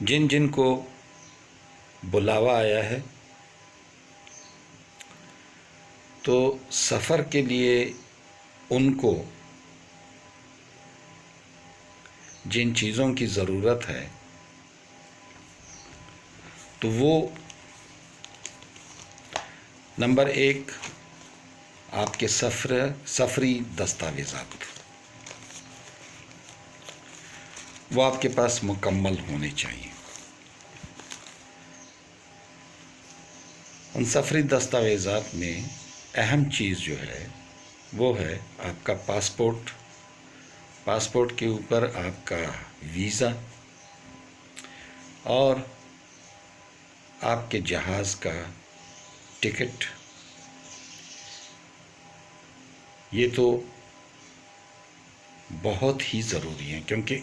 جن جن کو بلاوا آیا ہے تو سفر کے لیے ان کو جن چیزوں کی ضرورت ہے تو وہ نمبر 1 آپ کے سفری دستاویزات وہ آپ کے پاس مکمل ہونے چاہیے۔ ان سفری دستاویزات میں اہم چیز جو ہے وہ ہے آپ کا پاسپورٹ کے اوپر آپ کا ویزا اور آپ کے جہاز کا ٹکٹ۔ یہ تو بہت ہی ضروری ہے کیونکہ